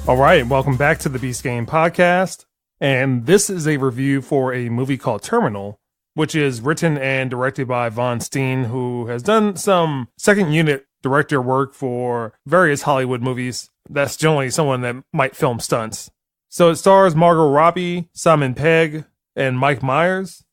All right, welcome back to the Beast Game Podcast. And this is a review for a movie called Terminal, which is written and directed by Von Steen, who has done some second unit director work for various Hollywood movies. That's generally someone that might film stunts. So it stars Margot Robbie, Simon Pegg, and Mike Meyers.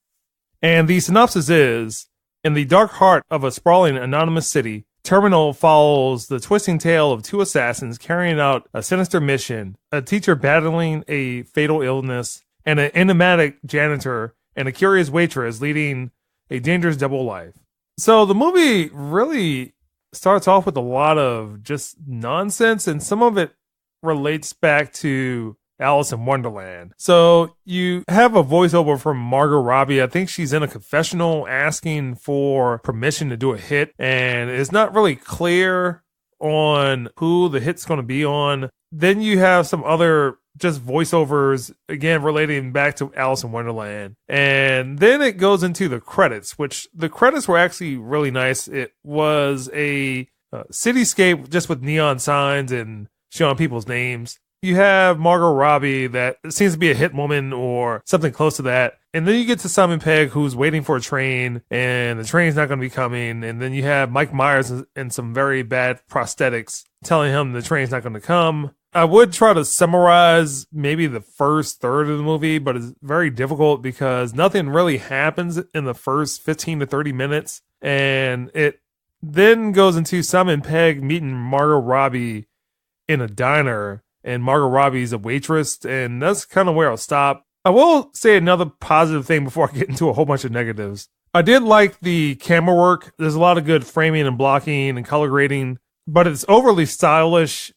And the synopsis is, in the dark heart of a sprawling anonymous city, Terminal follows the twisting tale of two assassins carrying out a sinister mission, a teacher battling a fatal illness, and an enigmatic janitor and a curious waitress leading a dangerous double life. So the movie really starts off with a lot of just nonsense, and some of it relates back to Alice in Wonderland. So you have a voiceover from Margot Robbie. I think she's in a confessional asking for permission to do a hit, and it's not really clear on who the hit's going to be on. Then you have some other just voiceovers, again, relating back to Alice in Wonderland. And then it goes into the credits, which the credits were actually really nice. It was a cityscape just with neon signs and showing people's names. You have Margot Robbie that seems to be a hit woman or something close to that. And then you get to Simon Pegg, who's waiting for a train, and the train's not going to be coming. And then you have Mike Meyers and some very bad prosthetics telling him the train's not going to come. I would try to summarize maybe the first third of the movie, but it's very difficult because nothing really happens in the first 15 to 30 minutes. And it then goes into Simon Pegg meeting Margot Robbie in a diner. And Margot Robbie's a waitress, and that's kind of where I'll stop. I will say another positive thing before I get into a whole bunch of negatives. I did like the camera work. There's a lot of good framing and blocking and color grading, but it's overly stylish,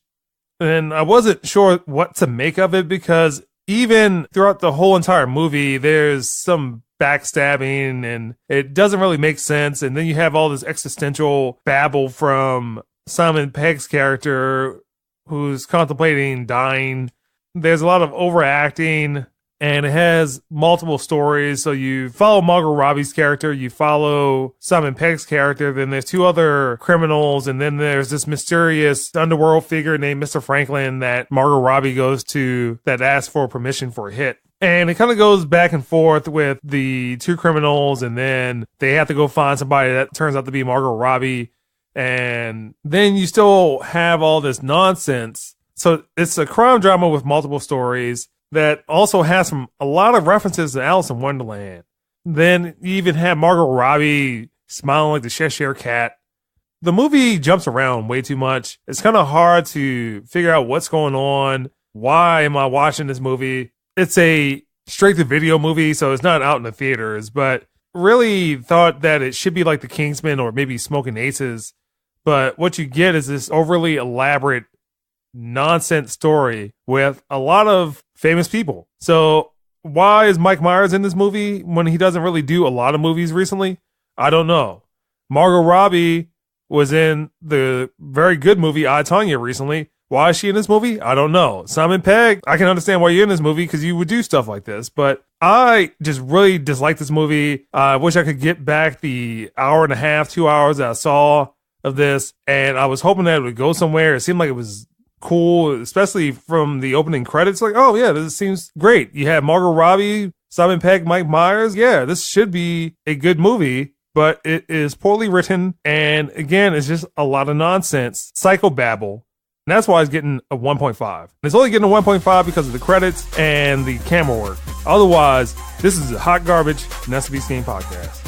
and I wasn't sure what to make of it because even throughout the whole entire movie, there's some backstabbing, and it doesn't really make sense. And then you have all this existential babble from Simon Pegg's character, who's contemplating dying. There's a lot of overacting, and it has multiple stories. So you follow Margot Robbie's character, you follow Simon Pegg's character, then there's two other criminals, and then there's this mysterious underworld figure named Mr. Franklin that Margot Robbie goes to that asks for permission for a hit. And it kind of goes back and forth with the two criminals, and then they have to go find somebody that turns out to be Margot Robbie. And then you still have all this nonsense. So it's a crime drama with multiple stories that also has a lot of references to Alice in Wonderland. Then you even have Margot Robbie smiling like the Cheshire Cat. The movie jumps around way too much. It's kind of hard to figure out what's going on. Why am I watching this movie? It's a straight-to-video movie, so it's not out in the theaters, but really thought that it should be like The Kingsman or maybe Smoking Aces. But what you get is this overly elaborate nonsense story with a lot of famous people. So why is Mike Meyers in this movie when he doesn't really do a lot of movies recently? I don't know. Margot Robbie was in the very good movie I, Tonya recently. Why is she in this movie? I don't know. Simon Pegg, I can understand why you're in this movie because you would do stuff like this. But I just really dislike this movie. I wish I could get back the hour and a half, 2 hours that I saw of this, and I was hoping that it would go somewhere. It seemed like it was cool, especially from the opening credits. Like, oh yeah, this seems great. You have Margot Robbie, Simon Pegg, Mike Meyers. Yeah, this should be a good movie, but it is poorly written, and again, it's just a lot of nonsense, psychobabble. And that's why it's getting a 1.5. It's only getting a 1.5 because of the credits and the camera work. Otherwise, this is hot garbage, and that's the Beast Game Podcast.